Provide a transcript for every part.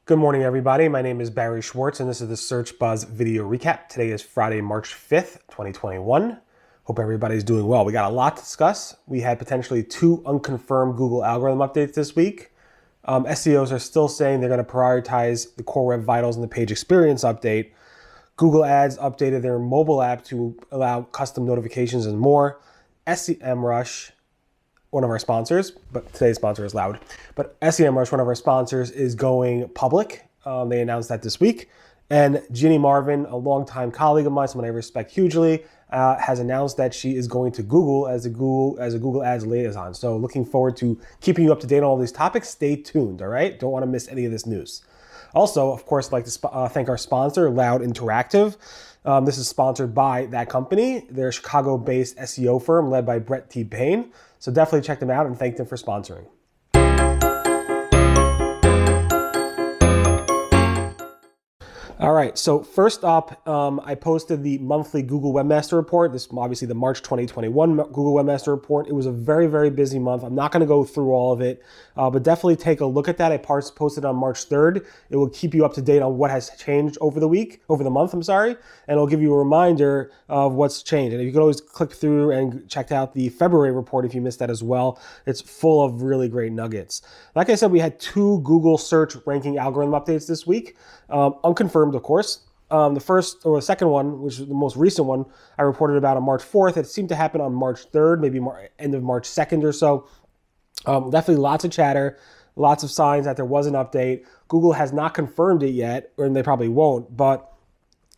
Good morning, everybody. My name is Barry Schwartz, and this is the Search Buzz video recap. Today is Friday, March 5th, 2021. Hope everybody's doing well. We got a lot to discuss. We had potentially 2 unconfirmed Google algorithm updates this week. SEOs are still saying they're going to prioritize the Core Web Vitals and the Page Experience update. Google Ads updated their mobile app to allow custom notifications and more. SEMrush, one of our sponsors, but today's sponsor is Loud. But SEMrush, one of our sponsors, is going public. They announced that this week. And Ginny Marvin, a longtime colleague of mine, someone I respect hugely, has announced that she is going to Google as a Google Ads liaison. So looking forward to keeping you up to date on all these topics. Stay tuned, all right? Don't want to miss any of this news. Also, of course, I'd like to thank our sponsor, Loud Interactive. This is sponsored by that company. They're a Chicago-based SEO firm led by Brett T. Payne. So definitely check them out and thank them for sponsoring. All right, so first up, I posted the monthly Google Webmaster Report. This is obviously the March 2021 Google Webmaster Report. It was a very, very busy month. I'm not going to go through all of it, but definitely take a look at that. I posted on March 3rd. It will keep you up to date on what has changed over the month, and it'll give you a reminder of what's changed. And you can always click through and check out the February report if you missed that as well. It's full of really great nuggets. Like I said, we had 2 Google search ranking algorithm updates this week, unconfirmed, of course. The first or the second one, which is the most recent one, I reported about on March 4th. It seemed to happen on March 3rd, maybe end of March 2nd or so. Definitely lots of chatter, lots of signs that there was an update. Google has not confirmed it yet, or they probably won't, but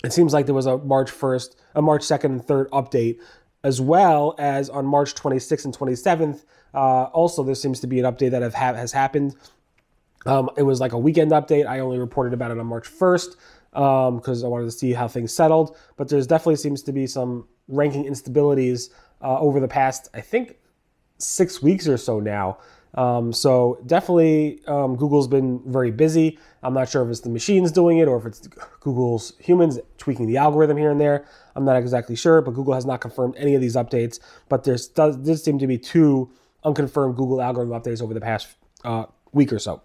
it seems like there was a March 2nd and 3rd update, as well as on March 26th and 27th. Also, there seems to be an update that has happened. It was like a weekend update. I only reported about it on March 1st because I wanted to see how things settled. But there's definitely seems to be some ranking instabilities over the past, I think, 6 weeks or so now. So definitely Google's been very busy. I'm not sure if it's the machines doing it or if it's Google's humans tweaking the algorithm here and there. I'm not exactly sure, but Google has not confirmed any of these updates. But there did seem to be 2 unconfirmed Google algorithm updates over the past week or so.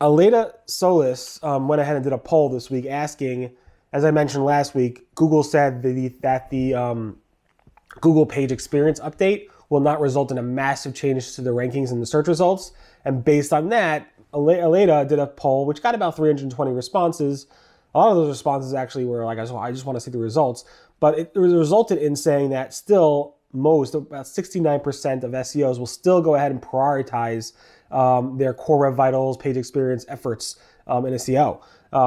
Aleda Solis went ahead and did a poll this week asking, as I mentioned last week, Google said that the Google Page Experience update will not result in a massive change to the rankings and the search results. And based on that, Aleda did a poll, which got about 320 responses. A lot of those responses actually were like, I just want to see the results. But it resulted in saying that still about 69% of SEOs will still go ahead and prioritize their Core Web Vitals, Page Experience efforts in SEO,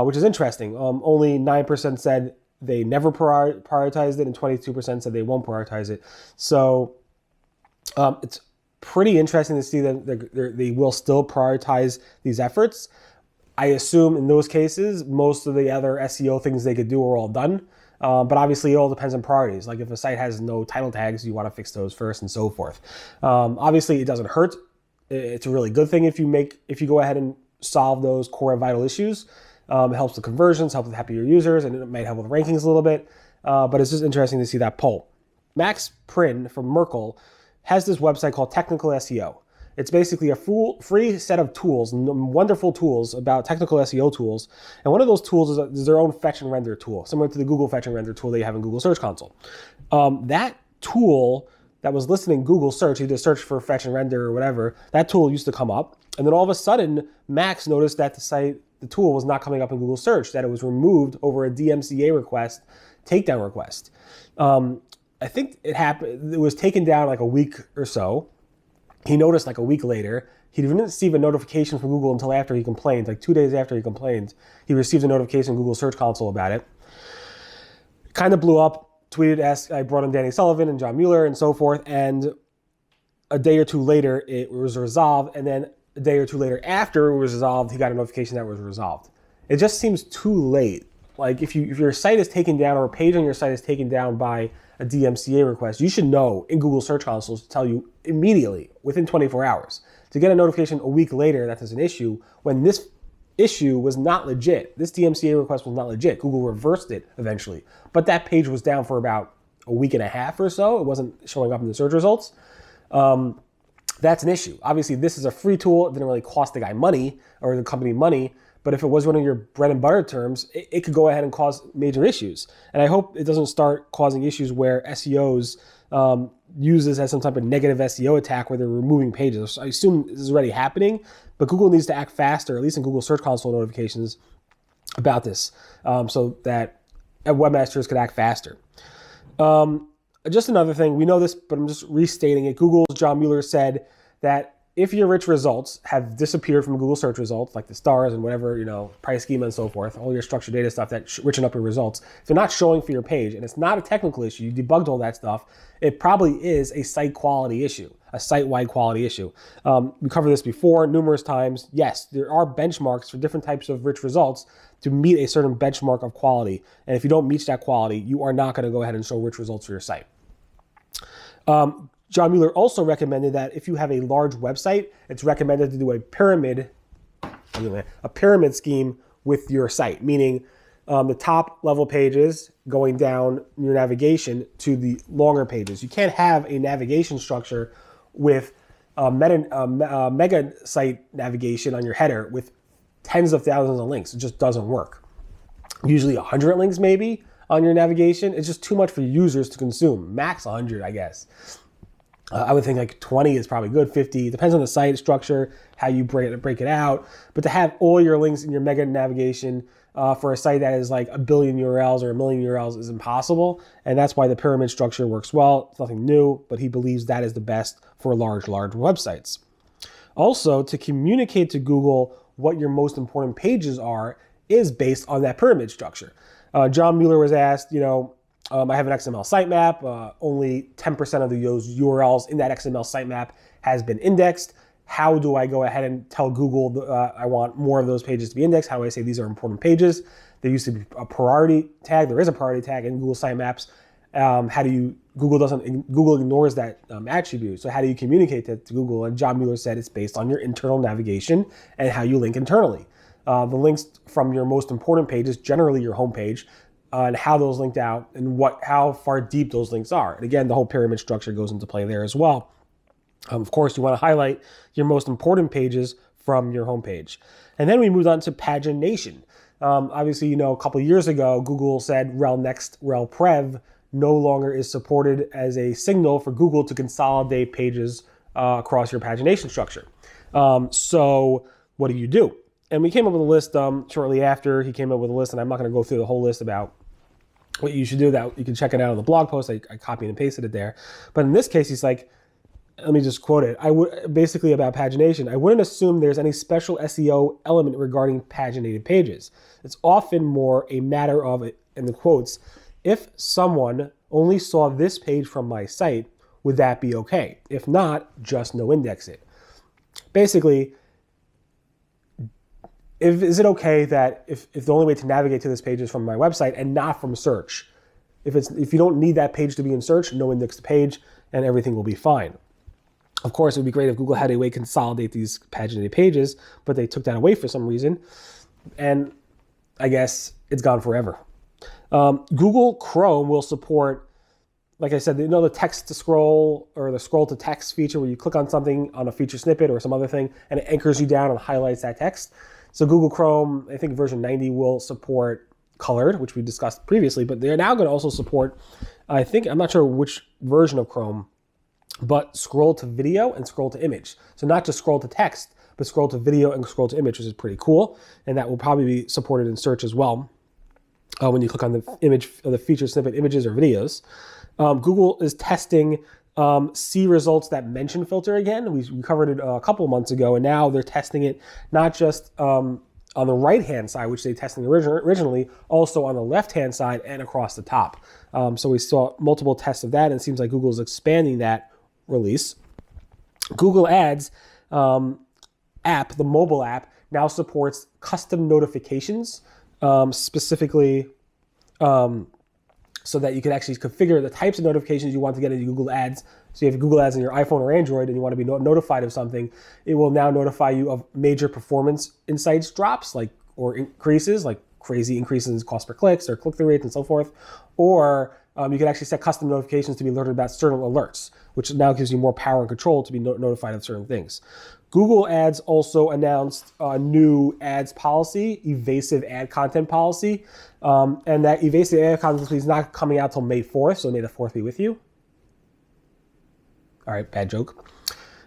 which is interesting. Only 9% said they never prioritized it, and 22% said they won't prioritize it. So it's pretty interesting to see that they will still prioritize these efforts. I assume in those cases, most of the other SEO things they could do are all done. But obviously it all depends on priorities. Like if a site has no title tags, you want to fix those first and so forth. Obviously it doesn't hurt. It's a really good thing if you go ahead and solve those core vital issues. It helps the conversions, helps with happier users, and it might help with rankings a little bit. But it's just interesting to see that poll. Max Prin from Merkle has this website called Technical SEO. It's basically a free set of tools, wonderful tools about technical SEO tools. And one of those tools is their own fetch and render tool, similar to the Google fetch and render tool that you have in Google Search Console. That tool that was listed in Google search, you just search for fetch and render or whatever, that tool used to come up. And then all of a sudden, Max noticed that the tool was not coming up in Google search, that it was removed over a DMCA request, takedown request. I think it was taken down like a week or so. He noticed like a week later. He didn't receive a notification from Google until after he complained, like 2 days after he complained. He received a notification in Google Search Console about it. Kind of blew up, tweeted, I brought in Danny Sullivan and John Mueller and so forth. And a day or two later, it was resolved. And then a day or two later after it was resolved, he got a notification that it was resolved. It just seems too late. Like if your site is taken down or a page on your site is taken down by a DMCA request, you should know in Google Search Console to tell you immediately within 24 hours. To get a notification a week later that there's an issue when this issue was not legit. This DMCA request was not legit. Google reversed it eventually. But that page was down for about a week and a half or so. It wasn't showing up in the search results. That's an issue. Obviously, this is a free tool. It didn't really cost the guy money or the company money. But if it was one of your bread and butter terms, it could go ahead and cause major issues. And I hope it doesn't start causing issues where SEOs use this as some type of negative SEO attack where they're removing pages. So I assume this is already happening, but Google needs to act faster, at least in Google Search Console notifications about this, so that webmasters could act faster. Just another thing, we know this, but I'm just restating it. Google's John Mueller said that if your rich results have disappeared from Google search results, like the stars and whatever, price schema and so forth, all your structured data stuff that richen up your results, if they're not showing for your page, and it's not a technical issue, you debugged all that stuff, it probably is a site quality issue, a site-wide quality issue. We covered this before numerous times. Yes, there are benchmarks for different types of rich results to meet a certain benchmark of quality. And if you don't meet that quality, you are not going to go ahead and show rich results for your site. John Mueller also recommended that if you have a large website, it's recommended to do a pyramid scheme with your site, meaning the top level pages going down your navigation to the longer pages. You can't have a navigation structure with mega site navigation on your header with tens of thousands of links. It just doesn't work. Usually 100 links maybe on your navigation. It's just too much for users to consume. Max 100, I guess. I would think like 20 is probably good, 50. Depends on the site structure, how you break it out. But to have all your links in your mega navigation for a site that is like 1 billion URLs or 1 million URLs is impossible. And that's why the pyramid structure works well. It's nothing new, but he believes that is the best for large websites. Also, to communicate to Google what your most important pages are is based on that pyramid structure. John Mueller was asked, I have an XML sitemap. Only 10% of those URLs in that XML sitemap has been indexed. How do I go ahead and tell Google I want more of those pages to be indexed? How do I say these are important pages? There used to be a priority tag. There is a priority tag in Google Sitemaps. Google ignores that attribute. So how do you communicate that to Google? And John Mueller said it's based on your internal navigation and how you link internally. The links from your most important pages, generally your homepage, and how those linked out and how far deep those links are. And again, the whole pyramid structure goes into play there as well. Of course, you want to highlight your most important pages from your homepage. And then we moved on to pagination. Obviously, a couple of years ago, Google said rel next, rel prev no longer is supported as a signal for Google to consolidate pages across your pagination structure. So what do? And we came up with a list shortly after he came up with a list, and I'm not going to go through the whole list about what you should do. That you can check it out on the blog post. I copied and pasted it there. But in this case, he's like, let me just quote it. Basically about pagination, I wouldn't assume there's any special SEO element regarding paginated pages. It's often more a matter of, in the quotes, if someone only saw this page from my site, would that be okay? If not, just no index it. Basically, is it okay that if the only way to navigate to this page is from my website and not from search? If you don't need that page to be in search, no index the page and everything will be fine. Of course, it would be great if Google had a way to consolidate these paginated pages, but they took that away for some reason. And I guess it's gone forever. Google Chrome will support, like I said, the text to scroll or the scroll to text feature where you click on something on a feature snippet or some other thing and it anchors you down and highlights that text. So Google Chrome, I think version 90 will support colored, which we discussed previously, but they're now going to also support, I'm not sure which version of Chrome, but scroll to video and scroll to image. So not just scroll to text, but scroll to video and scroll to image, which is pretty cool. And that will probably be supported in search as well when you click on the image or the featured snippet images or videos. Google is testing see results that mention filter again. We covered it a couple of months ago, and now they're testing it not just on the right-hand side, which they tested originally, also on the left-hand side and across the top. So we saw multiple tests of that, and it seems like Google is expanding that release. Google Ads app, the mobile app, now supports custom notifications, specifically so that you can actually configure the types of notifications you want to get into Google Ads. So you have Google Ads on your iPhone or Android and you want to be notified of something, it will now notify you of major performance insights drops or increases, like crazy increases in cost per clicks or click-through rates and so forth. Or you can actually set custom notifications to be alerted about certain alerts, which now gives you more power and control to be notified of certain things. Google Ads also announced a new ads policy, evasive ad content policy. And that evasive ad content policy is not coming out till May 4th, so may the 4th be with you. All right, bad joke.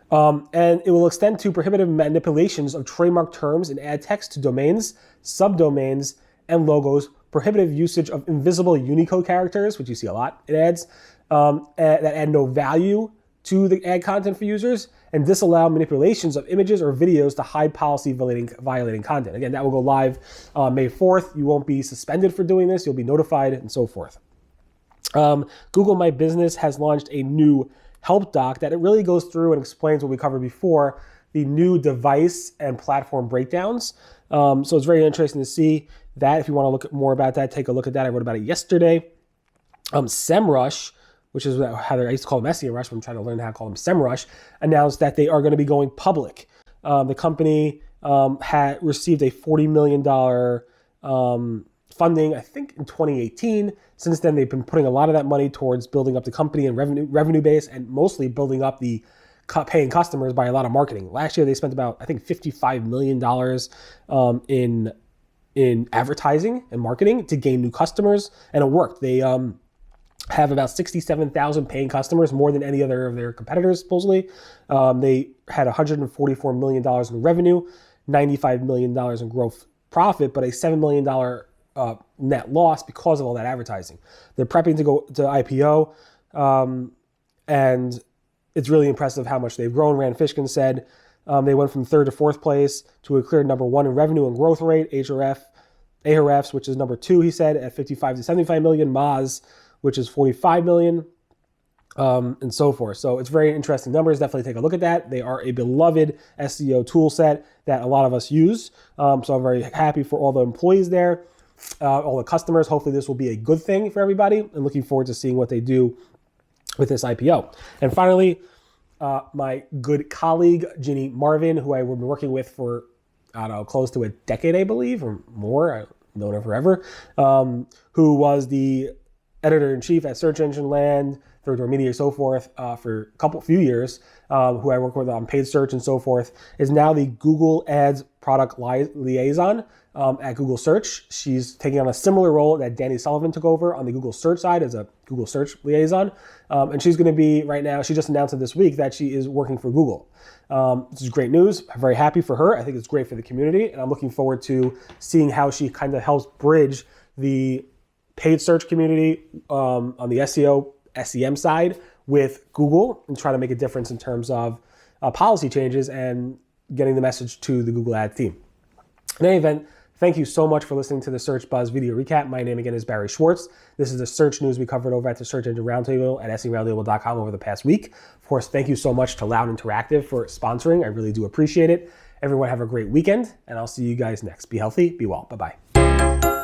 And it will extend to prohibitive manipulations of trademark terms in ad text to domains, subdomains, and logos, prohibitive usage of invisible Unicode characters, which you see a lot in ads, that add no value to the ad content for users, and disallow manipulations of images or videos to hide policy violating content. Again, that will go live May 4th. You won't be suspended for doing this. You'll be notified and so forth. Google My Business has launched a new help doc that it really goes through and explains what we covered before, the new device and platform breakdowns. So it's very interesting to see that. If you want to look more about that, take a look at that. I wrote about it yesterday. SEMrush, which is how I used to call them SEMrush, but I'm trying to learn how to call them SEMrush, announced that they are going to be going public. The company had received a $40 million funding, I think, in 2018. Since then, they've been putting a lot of that money towards building up the company and revenue base, and mostly building up the paying customers by a lot of marketing. Last year, they spent about, I think, $55 million in advertising and marketing to gain new customers, and it worked. They have about 67,000 paying customers, more than any other of their competitors, supposedly. They had $144 million in revenue, $95 million in gross profit, but a $7 million net loss because of all that advertising. They're prepping to go to IPO, and it's really impressive how much they've grown. Rand Fishkin said they went from 3rd to 4th place to a clear number 1 in revenue and growth rate. Ahrefs, which is number 2, he said, at 55 to 75 million. Moz, which is 45 million, and so forth. So it's very interesting numbers. Definitely take a look at that. They are a beloved SEO tool set that a lot of us use. So I'm very happy for all the employees there, all the customers. Hopefully this will be a good thing for everybody, and looking forward to seeing what they do with this IPO. And finally, my good colleague, Ginny Marvin, who I've been working with for, I don't know, close to a decade, I believe, or more. I've known her forever, who was the editor-in-chief at Search Engine Land, Third Door Media, so forth, for few years, who I work with on paid search and so forth, is now the Google Ads product liaison at Google Search. She's taking on a similar role that Danny Sullivan took over on the Google Search side as a Google Search liaison. And she's going to be, right now, she just announced it this week that she is working for Google. This is great news. I'm very happy for her. I think it's great for the community, and I'm looking forward to seeing how she kind of helps bridge the paid search community on the SEO, SEM side with Google, and try to make a difference in terms of policy changes and getting the message to the Google Ads team. In any event, thank you so much for listening to the Search Buzz video recap. My name again is Barry Schwartz. This is the search news we covered over at the Search Engine Roundtable at SERoundtable.com over the past week. Of course, thank you so much to Loud Interactive for sponsoring. I really do appreciate it. Everyone have a great weekend, and I'll see you guys next. Be healthy, be well. Bye-bye.